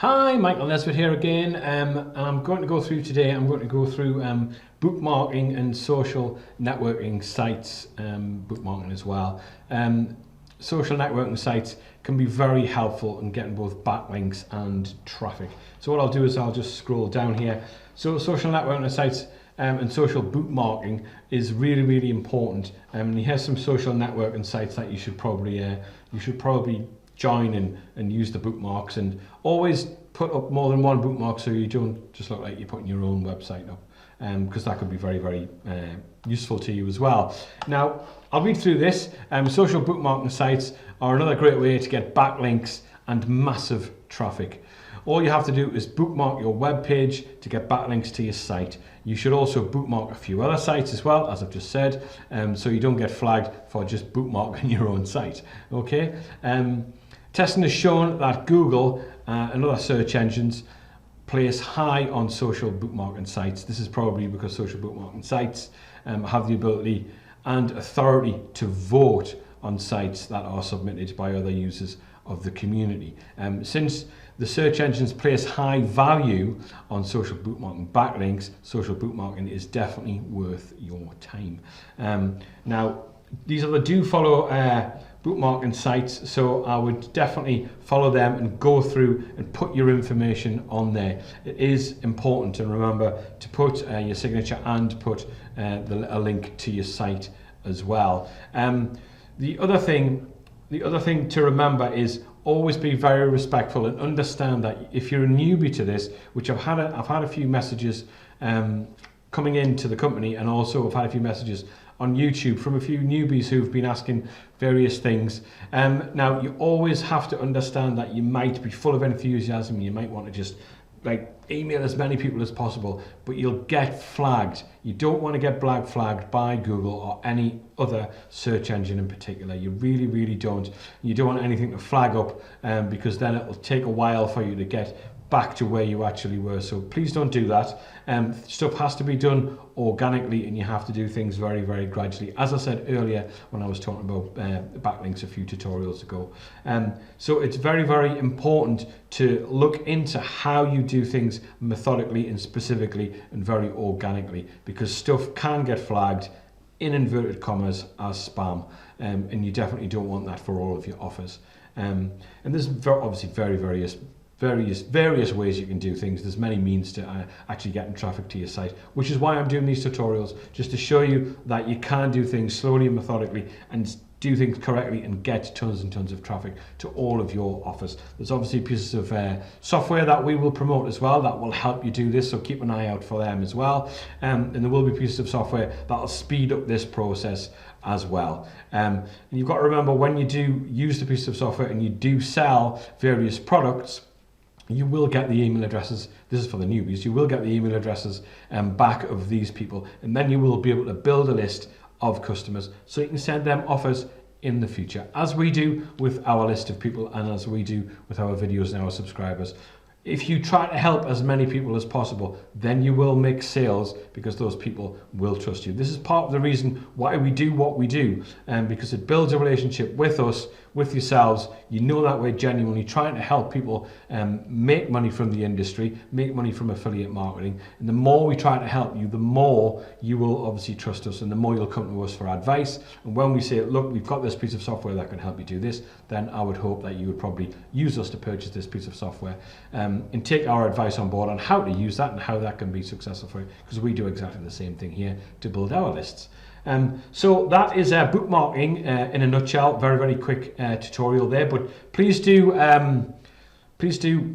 Hi, Michael Nesbitt here again, and I'm going to go through bookmarking and social networking sites, bookmarking as well. Social networking sites can be very helpful in getting both backlinks and traffic. So what I'll do is I'll just scroll down here. So social networking sites and social bookmarking is really important. And here's some social networking sites that you should probably join and use the bookmarks, and always put up more than one bookmark so you don't just look like you're putting your own website up, because that could be very useful to you as well. Now I'll read through this. Social bookmarking sites are another great way to get backlinks and massive traffic. All you have to do is bookmark your web page to get backlinks to your site. You should also bookmark a few other sites as well, as I've just said, so you don't get flagged for just bookmarking your own site. Okay. Testing has shown that Google and other search engines place high on social bookmarking sites. This is probably because social bookmarking sites have the ability and authority to vote on sites that are submitted by other users of the community. Since the search engines place high value on social bookmarking backlinks, social bookmarking is definitely worth your time. Now, these other do follow bookmarking sites, so I would definitely follow them and go through and put your information on there. It is important to remember to put your signature and put a link to your site as well. The other thing to remember is always be very respectful and understand that if you're a newbie to this, which I've had a few messages coming into the company, and also I've had a few messages on YouTube from a few newbies who've been asking various things. Now you always have to understand that you might be full of enthusiasm, you might want to just email as many people as possible, but you'll get flagged. You don't want to get flagged by Google or any other search engine in particular. You really don't. You don't want anything to flag up, because then it'll take a while for you to get back to where you actually were. So please don't do that. Stuff has to be done organically, and you have to do things very gradually, as I said earlier when I was talking about backlinks a few tutorials ago. So it's very important to look into how you do things methodically and specifically and very organically, because stuff can get flagged in inverted commas as spam, and you definitely don't want that for all of your offers. And there's obviously various ways you can do things. There's many means to actually getting traffic to your site, which is why I'm doing these tutorials, just to show you that you can do things slowly and methodically and do things correctly and get tons and tons of traffic to all of your offers. There's obviously pieces of software that we will promote as well that will help you do this, so keep an eye out for them as well. And there will be pieces of software that will speed up this process as well. And you've got to remember, when you do use the piece of software and you do sell various products, you will get the email addresses. This is for the newbies. You will get the email addresses back of these people, and then you will be able to build a list of customers so you can send them offers in the future, as we do with our list of people and as we do with our videos and our subscribers. If you try to help as many people as possible, then you will make sales, because those people will trust you. This is part of the reason why we do what we do, because it builds a relationship with us, with yourselves. You know that we're genuinely trying to help people make money from the industry, make money from affiliate marketing. And the more we try to help you, the more you will obviously trust us, and the more you'll come to us for advice. And when we say, look, we've got this piece of software that can help you do this, then I would hope that you would probably use us to purchase this piece of software, and take our advice on board on how to use that and how that can be successful for you, because we do exactly the same thing here to build our lists. So that is bookmarking in a nutshell. Very quick tutorial there, but please do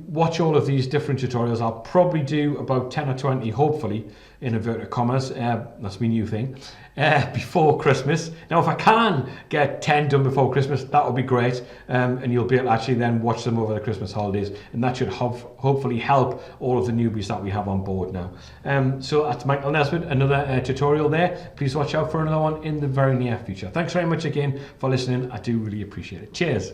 watch all of these different tutorials. I'll probably do about 10 or 20, hopefully, in inverted commas, that's my new thing, before Christmas. Now, if I can get 10 done before Christmas, that would be great, and you'll be able to actually then watch them over the Christmas holidays, and that should hopefully help all of the newbies that we have on board now. So that's Michael Nesbitt, another tutorial there. Please watch out for another one in the very near future. Thanks very much again for listening. I do really appreciate it. Cheers.